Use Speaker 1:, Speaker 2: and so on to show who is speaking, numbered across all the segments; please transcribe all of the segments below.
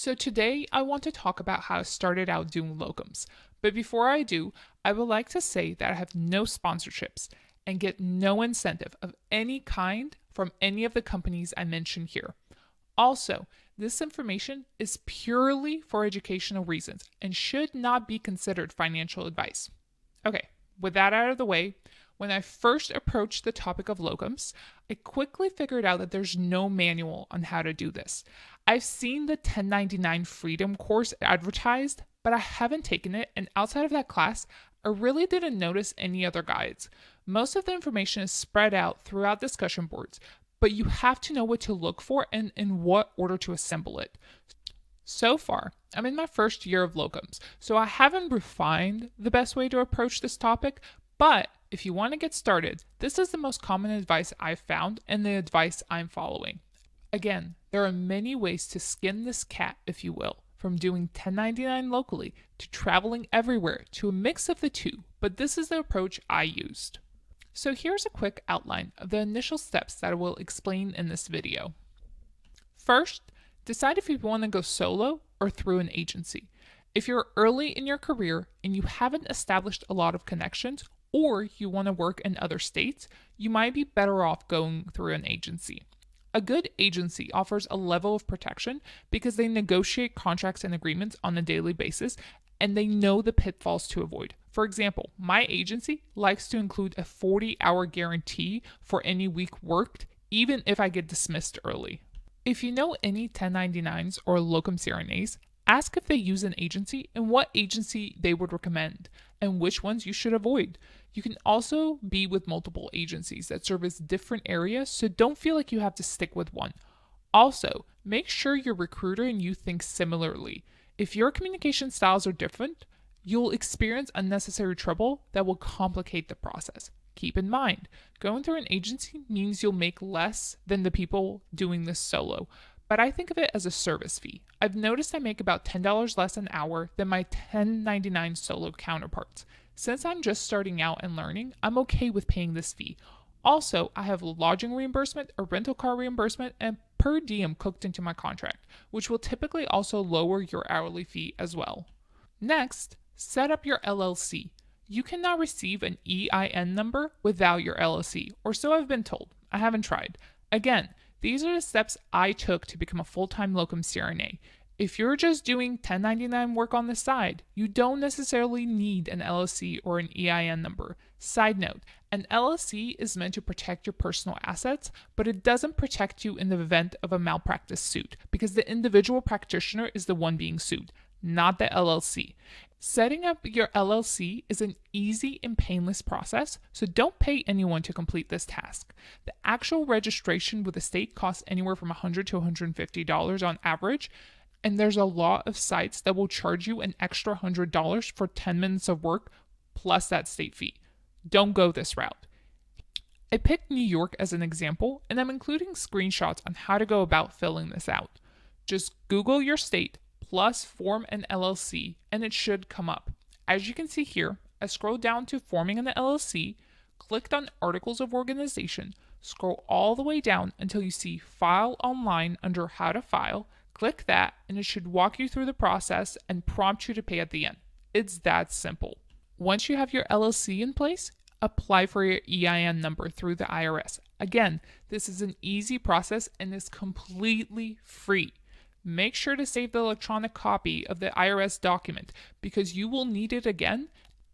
Speaker 1: So today I want to talk about how I started out doing locums. But before I do, I would like to say that I have no sponsorships and get no incentive of any kind from any of the companies I mention here. Also, this information is purely for educational reasons and should not be considered financial advice. Okay, with that out of the way, when I first approached the topic of locums, I quickly figured out that there's no manual on how to do this. I've seen the 1099 Freedom course advertised, but I haven't taken it, and outside of that class, I really didn't notice any other guides. Most of the information is spread out throughout discussion boards, but you have to know what to look for and in what order to assemble it. So far, I'm in my first year of locums, so I haven't refined the best way to approach this topic, but if you want to get started, this is the most common advice I've found and the advice I'm following. Again, there are many ways to skin this cat, if you will, from doing 1099 locally to traveling everywhere to a mix of the two, but this is the approach I used. So here's a quick outline of the initial steps that I will explain in this video. First, decide if you want to go solo or through an agency. If you're early in your career and you haven't established a lot of connections, or you want to work in other states, you might be better off going through an agency. A good agency offers a level of protection because they negotiate contracts and agreements on a daily basis and they know the pitfalls to avoid. For example, my agency likes to include a 40-hour guarantee for any week worked, even if I get dismissed early. If you know any 1099s or locum CRNAs, ask if they use an agency and what agency they would recommend and which ones you should avoid. You can also be with multiple agencies that service different areas, so don't feel like you have to stick with one. Also, make sure your recruiter and you think similarly. If your communication styles are different, you'll experience unnecessary trouble that will complicate the process. Keep in mind, going through an agency means you'll make less than the people doing this solo, but I think of it as a service fee. I've noticed I make about $10 less an hour than my 1099 solo counterparts. Since I'm just starting out and learning, I'm okay with paying this fee. Also, I have lodging reimbursement, a rental car reimbursement, and per diem cooked into my contract, which will typically also lower your hourly fee as well. Next, set up your LLC. You cannot receive an EIN number without your LLC, or so I've been told. I haven't tried. Again, these are the steps I took to become a full-time locum CRNA. If you're just doing 1099 work on the side, you don't necessarily need an LLC or an EIN number. Side note, an LLC is meant to protect your personal assets, but it doesn't protect you in the event of a malpractice suit because the individual practitioner is the one being sued, not the LLC. Setting up your LLC is an easy and painless process, so don't pay anyone to complete this task. The actual registration with the state costs anywhere from $100 to $150 on average, and there's a lot of sites that will charge you an extra $100 for 10 minutes of work plus that state fee. Don't go this route. I picked New York as an example, and I'm including screenshots on how to go about filling this out. Just Google your state plus form an LLC, and it should come up. As you can see here, I scrolled down to forming an LLC, clicked on Articles of Organization, scroll all the way down until you see File Online under How to File. Click that, and it should walk you through the process and prompt you to pay at the end. It's that simple. Once you have your LLC in place, apply for your EIN number through the IRS. Again, this is an easy process and is completely free. Make sure to save the electronic copy of the IRS document because you will need it again,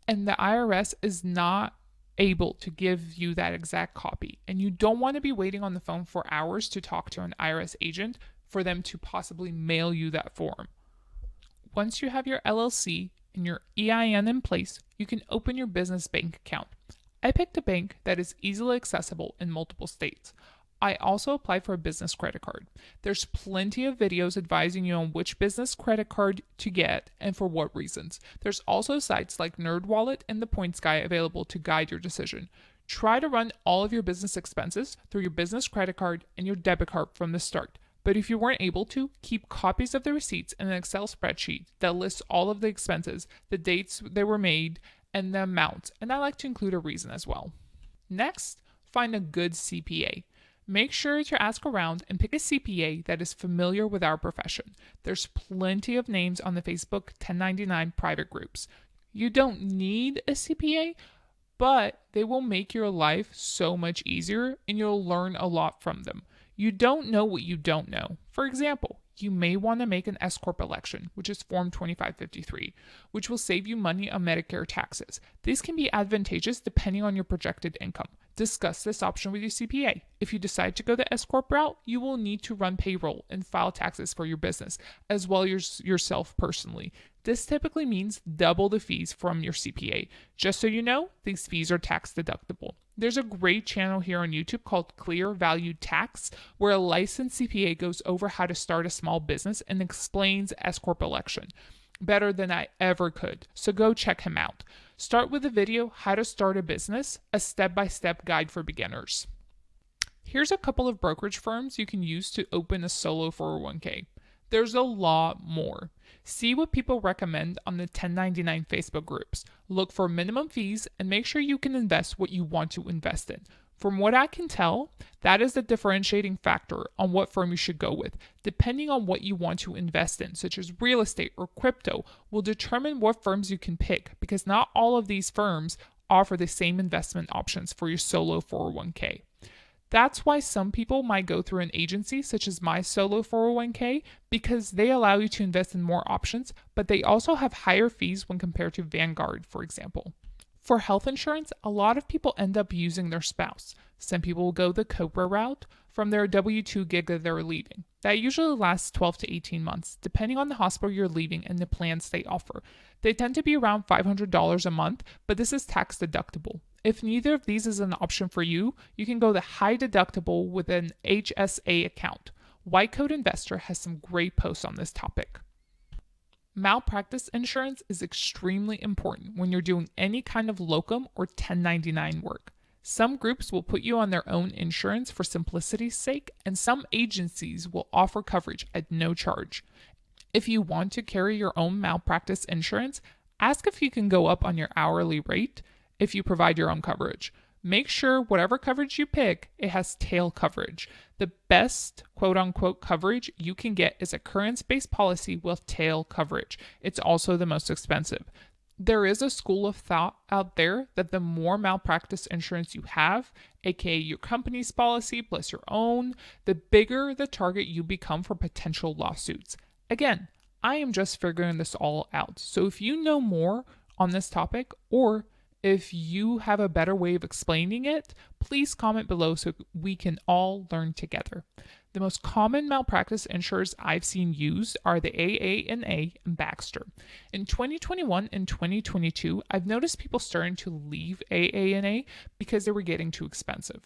Speaker 1: and the IRS is not able to give you that exact copy. And you don't want to be waiting on the phone for hours to talk to an IRS agent for them to possibly mail you that form. Once you have your LLC and your EIN in place, you can open your business bank account. I picked a bank that is easily accessible in multiple states. I also applied for a business credit card. There's plenty of videos advising you on which business credit card to get and for what reasons. There's also sites like NerdWallet and the Points Guy available to guide your decision. Try to run all of your business expenses through your business credit card and your debit card from the start. But if you weren't able to, keep copies of the receipts in an Excel spreadsheet that lists all of the expenses, the dates they were made, and the amounts. And I like to include a reason as well. Next, find a good CPA. Make sure to ask around and pick a CPA that is familiar with our profession. There's plenty of names on the Facebook 1099 private groups. You don't need a CPA, but they will make your life so much easier and you'll learn a lot from them. You don't know what you don't know. For example, you may want to make an S Corp election, which is Form 2553, which will save you money on Medicare taxes. These can be advantageous depending on your projected income. Discuss this option with your CPA. If you decide to go the S Corp route, you will need to run payroll and file taxes for your business, as well as yourself personally. This typically means double the fees from your CPA. Just so you know, these fees are tax deductible. There's a great channel here on YouTube called Clear Value Tax, where a licensed CPA goes over how to start a small business and explains S Corp election better than I ever could. So go check him out. Start with the video, How to Start a Business, a step-by-step guide for beginners. Here's a couple of brokerage firms you can use to open a solo 401k. There's a lot more. See what people recommend on the 1099 Facebook groups. Look for minimum fees and make sure you can invest what you want to invest in. From what I can tell, that is the differentiating factor on what firm you should go with. Depending on what you want to invest in, such as real estate or crypto, will determine what firms you can pick, because not all of these firms offer the same investment options for your solo 401k. That's why some people might go through an agency such as my solo 401k, because they allow you to invest in more options, but they also have higher fees when compared to Vanguard, for example. For health insurance, a lot of people end up using their spouse. Some people will go the COBRA route from their W-2 gig that they're leaving. That usually lasts 12 to 18 months, depending on the hospital you're leaving and the plans they offer. They tend to be around $500 a month, but this is tax deductible. If neither of these is an option for you, you can go the high deductible with an HSA account. White Coat Investor has some great posts on this topic. Malpractice insurance is extremely important when you're doing any kind of locum or 1099 work. Some groups will put you on their own insurance for simplicity's sake, and some agencies will offer coverage at no charge. If you want to carry your own malpractice insurance, ask if you can go up on your hourly rate if you provide your own coverage. Make sure whatever coverage you pick, it has tail coverage. The best quote-unquote coverage you can get is occurrence-based policy with tail coverage. It's also the most expensive. There is a school of thought out there that the more malpractice insurance you have, aka your company's policy plus your own, the bigger the target you become for potential lawsuits. Again, I am just figuring this all out. So if you know more on this topic, or if you have a better way of explaining it, please comment below so we can all learn together. The most common malpractice insurers I've seen used are the AANA and Baxter. In 2021 and 2022, I've noticed people starting to leave AANA because they were getting too expensive.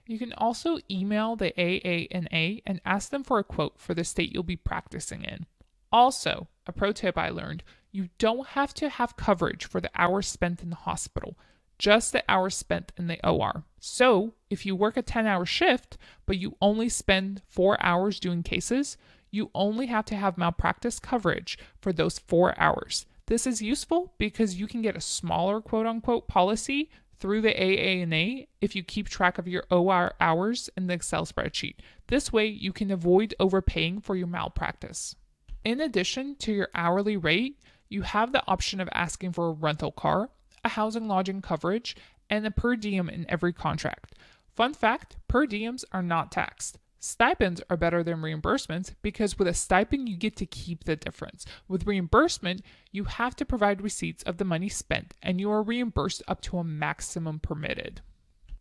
Speaker 1: You can also email the AANA and ask them for a quote for the state you'll be practicing in. Also, a pro tip I learned, you don't have to have coverage for the hours spent in the hospital, just the hours spent in the OR. So, if you work a 10-hour shift, but you only spend 4 hours doing cases, you only have to have malpractice coverage for those 4 hours. This is useful because you can get a smaller quote-unquote policy through the AANA if you keep track of your OR hours in the Excel spreadsheet. This way, you can avoid overpaying for your malpractice. In addition to your hourly rate, you have the option of asking for a rental car, a housing lodging coverage, and a per diem in every contract. Fun fact, per diems are not taxed. Stipends are better than reimbursements because with a stipend you get to keep the difference. With reimbursement, you have to provide receipts of the money spent and you are reimbursed up to a maximum permitted.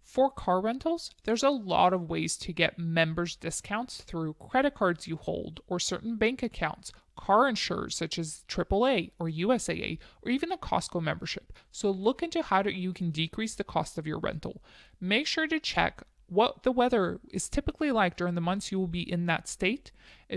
Speaker 1: For car rentals, there's a lot of ways to get members discounts through credit cards you hold or certain bank accounts, car insurers such as AAA or USAA, or even a Costco membership. So look into how you can decrease the cost of your rental. Make sure to check what the weather is typically like during the months you will be in that state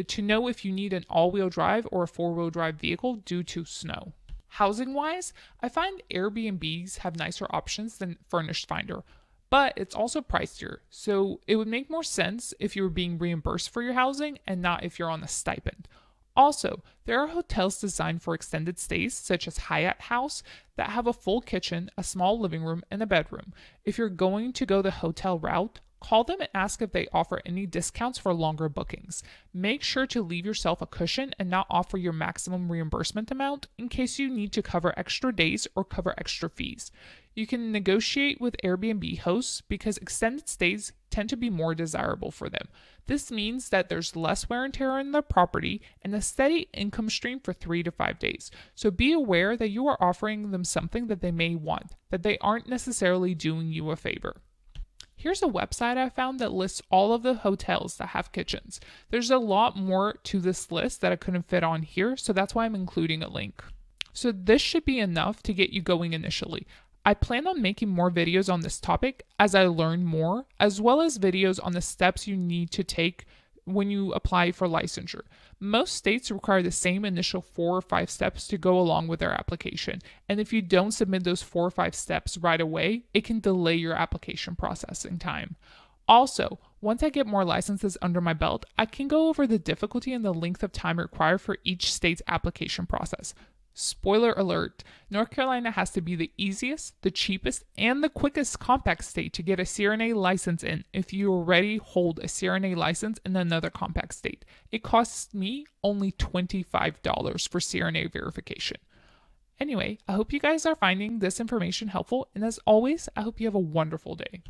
Speaker 1: to know if you need an all-wheel drive or a four-wheel drive vehicle due to snow. Housing-wise, I find Airbnbs have nicer options than Furnished Finder, but it's also pricier, so it would make more sense if you were being reimbursed for your housing and not if you're on a stipend. Also, there are hotels designed for extended stays, such as Hyatt House, that have a full kitchen, a small living room, and a bedroom. If you're going to go the hotel route, Call them and ask if they offer any discounts for longer bookings. Make sure to leave yourself a cushion and not offer your maximum reimbursement amount in case you need to cover extra days or cover extra fees. You can negotiate with Airbnb hosts because extended stays tend to be more desirable for them. This means that there's less wear and tear on the property and a steady income stream for 3 to 5 days. So be aware that you are offering them something that they may want, that they aren't necessarily doing you a favor. Here's a website I found that lists all of the hotels that have kitchens. There's a lot more to this list that I couldn't fit on here, so that's why I'm including a link. So this should be enough to get you going initially. I plan on making more videos on this topic as I learn more, as well as videos on the steps you need to take when you apply for licensure. Most states require the same initial 4 or 5 steps to go along with their application, and if you don't submit those 4 or 5 steps right away, it can delay your application processing time. Also, once I get more licenses under my belt, I can go over the difficulty and the length of time required for each state's application process. Spoiler alert, North Carolina has to be the easiest, the cheapest, and the quickest compact state to get a CRNA license in if you already hold a CRNA license in another compact state. It costs me only $25 for CRNA verification. Anyway, I hope you guys are finding this information helpful, and as always, I hope you have a wonderful day.